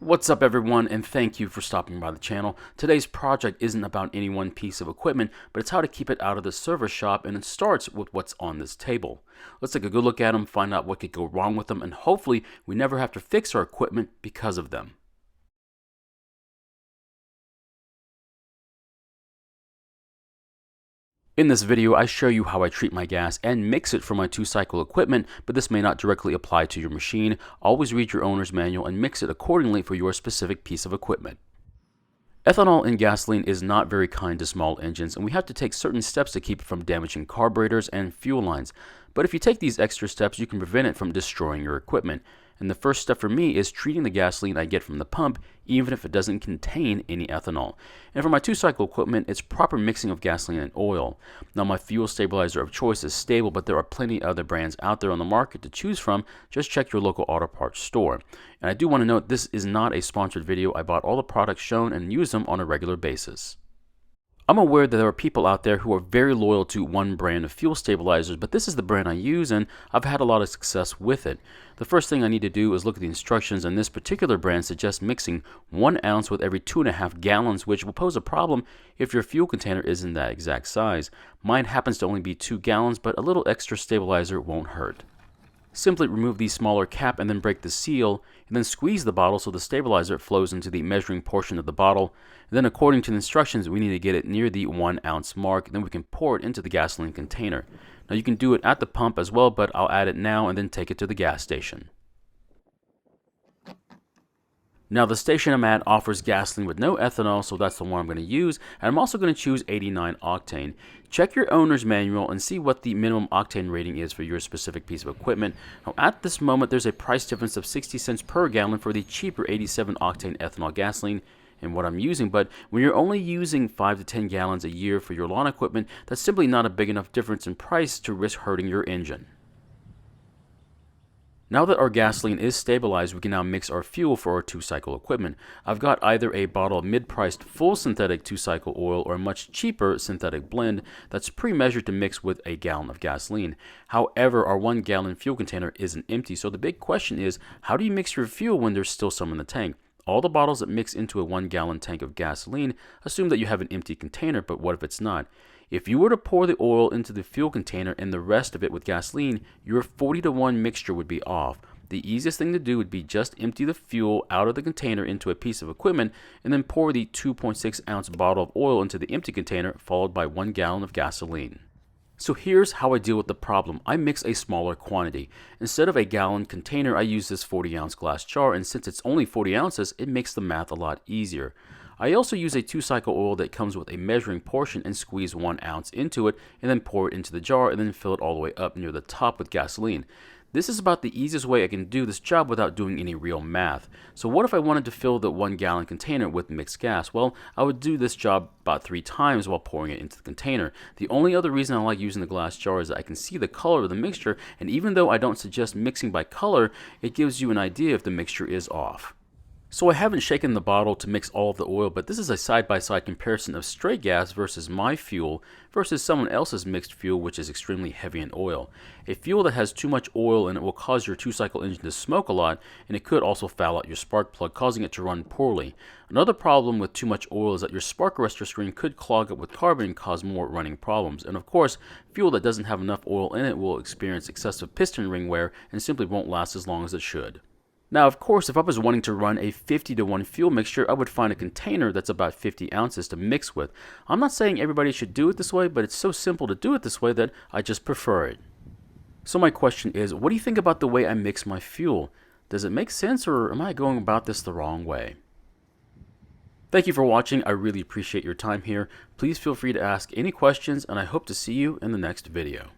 What's up everyone, and thank you for stopping by the channel. Today's project isn't about any one piece of equipment, but it's how to keep it out of the service shop, and it starts with what's on this table. Let's take a good look at them, find out what could go wrong with them, and hopefully we never have to fix our equipment because of them. In this video, I show you how I treat my gas and mix it for my 2-cycle equipment, but this may not directly apply to your machine. Always read your owner's manual and mix it accordingly for your specific piece of equipment. Ethanol in gasoline is not very kind to small engines, and we have to take certain steps to keep it from damaging carburetors and fuel lines. But if you take these extra steps, you can prevent it from destroying your equipment. And the first step for me is treating the gasoline I get from the pump, even if it doesn't contain any ethanol. And for my 2-cycle equipment, it's proper mixing of gasoline and oil. Now, my fuel stabilizer of choice is Stable, but there are plenty of other brands out there on the market to choose from. Just check your local auto parts store. And I do want to note, this is not a sponsored video. I bought all the products shown and use them on a regular basis. I'm aware that there are people out there who are very loyal to one brand of fuel stabilizers, but this is the brand I use and I've had a lot of success with it. The first thing I need to do is look at the instructions, and this particular brand suggests mixing 1 ounce with every 2.5 gallons, which will pose a problem if your fuel container isn't that exact size. Mine happens to only be 2 gallons, but a little extra stabilizer won't hurt. Simply remove the smaller cap and then break the seal, and then squeeze the bottle so the stabilizer flows into the measuring portion of the bottle. And then according to the instructions, we need to get it near the 1 ounce mark, and then we can pour it into the gasoline container. Now you can do it at the pump as well, but I'll add it now and then take it to the gas station. Now the station I'm at offers gasoline with no ethanol, so that's the one I'm going to use, and I'm also going to choose 89 octane. Check your owner's manual and see what the minimum octane rating is for your specific piece of equipment. Now at this moment there's a price difference of 60 cents per gallon for the cheaper 87 octane ethanol gasoline and what I'm using, but when you're only using 5 to 10 gallons a year for your lawn equipment, that's simply not a big enough difference in price to risk hurting your engine. Now that our gasoline is stabilized, we can now mix our fuel for our 2-cycle equipment. I've got either a bottle of mid-priced full synthetic 2-cycle oil or a much cheaper synthetic blend that's pre-measured to mix with a gallon of gasoline. However, our 1-gallon fuel container isn't empty, so the big question is, how do you mix your fuel when there's still some in the tank? All the bottles that mix into a 1-gallon tank of gasoline assume that you have an empty container, but what if it's not? If you were to pour the oil into the fuel container and the rest of it with gasoline, your 40-to-1 mixture would be off. The easiest thing to do would be just empty the fuel out of the container into a piece of equipment and then pour the 2.6 ounce bottle of oil into the empty container, followed by 1 gallon of gasoline. So here's how I deal with the problem. I mix a smaller quantity. Instead of a gallon container, I use this 40-ounce glass jar, and since it's only 40 ounces, it makes the math a lot easier. I also use a 2-cycle oil that comes with a measuring portion and squeeze 1 ounce into it and then pour it into the jar and then fill it all the way up near the top with gasoline. This is about the easiest way I can do this job without doing any real math. So what if I wanted to fill the 1-gallon container with mixed gas? Well, I would do this job about 3 times while pouring it into the container. The only other reason I like using the glass jar is that I can see the color of the mixture, and even though I don't suggest mixing by color, it gives you an idea if the mixture is off. So I haven't shaken the bottle to mix all of the oil, but this is a side-by-side comparison of straight gas versus my fuel versus someone else's mixed fuel, which is extremely heavy in oil. A fuel that has too much oil in it will cause your 2-cycle engine to smoke a lot, and it could also foul out your spark plug, causing it to run poorly. Another problem with too much oil is that your spark arrestor screen could clog up with carbon and cause more running problems. And of course, fuel that doesn't have enough oil in it will experience excessive piston ring wear and simply won't last as long as it should. Now, of course, if I was wanting to run a 50-to-1 fuel mixture, I would find a container that's about 50 ounces to mix with. I'm not saying everybody should do it this way, but it's so simple to do it this way that I just prefer it. So my question is, what do you think about the way I mix my fuel? Does it make sense, or am I going about this the wrong way? Thank you for watching. I really appreciate your time here. Please feel free to ask any questions, and I hope to see you in the next video.